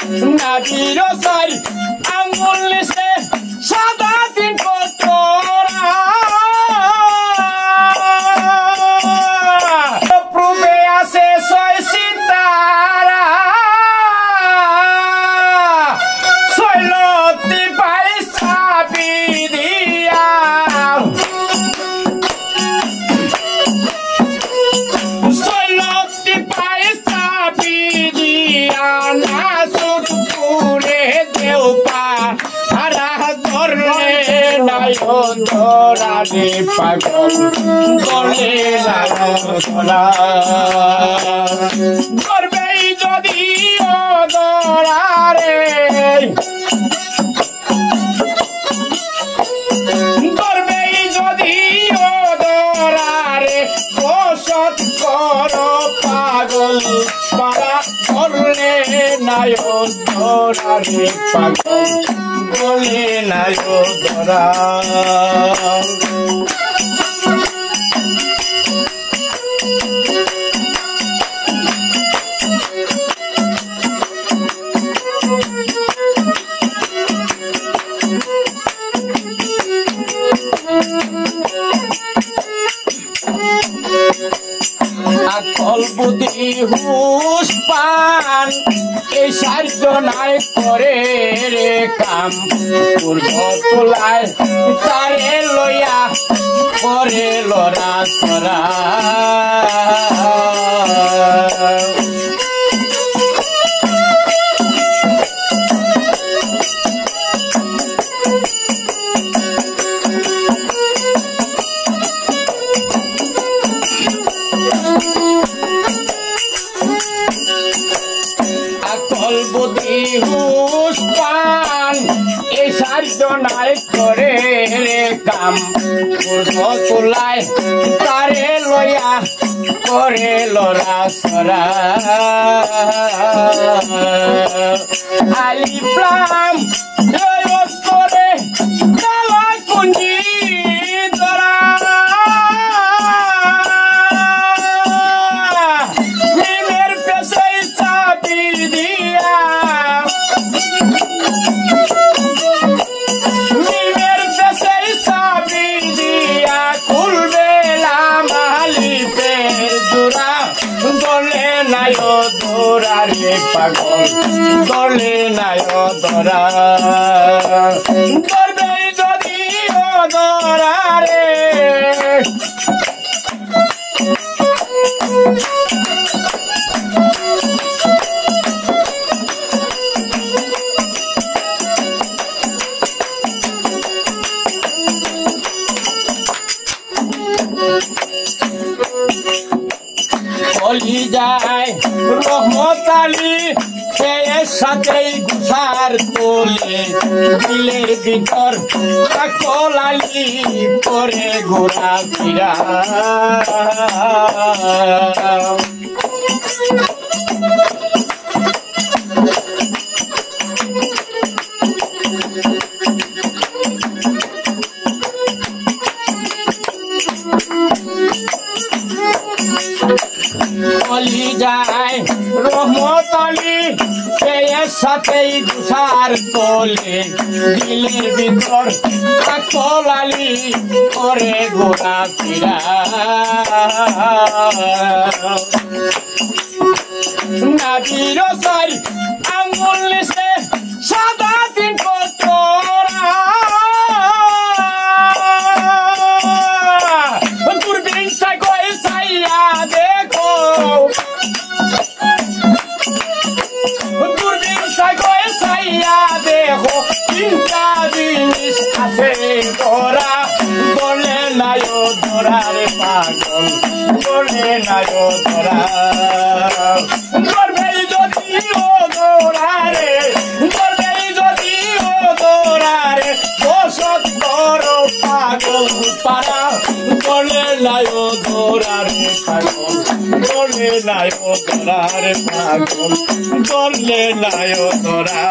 নাবির চাই আঙ্গুল নিচে সাদা তিন কতরা প্রভে আছে ছয় সিতারা ছয়লতি পাই চাবি দিয়া ছয়লতি পাই চাবি দিয়া না সুরপুরে দেউপা হারা ধরলে নাই ধরারে পাগল বলে ধরা করবেই যদি ধরারে করবেই যদি ধরারে বসত কর পাগল পারা করলে নাই ধরারে পাগল বলে নাই ধরা আকল বুদ্ধি হুশ পান এই সার্জনায় করে রে কাম পূর্ব তোলায় তারে লইয়া করে লড়া করা আকল বুদ্ধি হুশ পান এই সার্জনায় করে রে কাম পূর্ব তোলায় তারে লইয়া করে লড়া সরা আলিপ্রাম করে কালা কুঞ্জি ধরা নিমের পেশাই চাবি দিয়া নিমের পেশাই চাবি দিয়া খুলবে মালিপের জোড়া দলে নাই ধরারে পাগল দলে নাই ধরা করবে যদি ধরারে চলি যায় রহমত আলী এর সাথেই ঘুষার তোলে দিলের ভিতর আকল আলী করে ঘোরা ফিরা চলি যায় রহমত আলী এর সাথেই ঘুষার তোলে দিলের ভিতর আকল আলী করে ঘোরা ফিরা নাবির চাই আঙ্গুল নিচে সাদা তিন কতরা দূরবীন সাগর চাইয়া দেখো দূরবীন সাগর চাইয়া দেখো চিন্তা জিনিস আছে ধরা বলে নাই ধরারে পাগল বলে নাই ধরা করবেই যদি ধরারে করবেই যদি ধরারে বসত কর পাগল পারা বলে নাই ধরারে পাগল বলে নাই ধরারে পাগল বলে নাই ধরা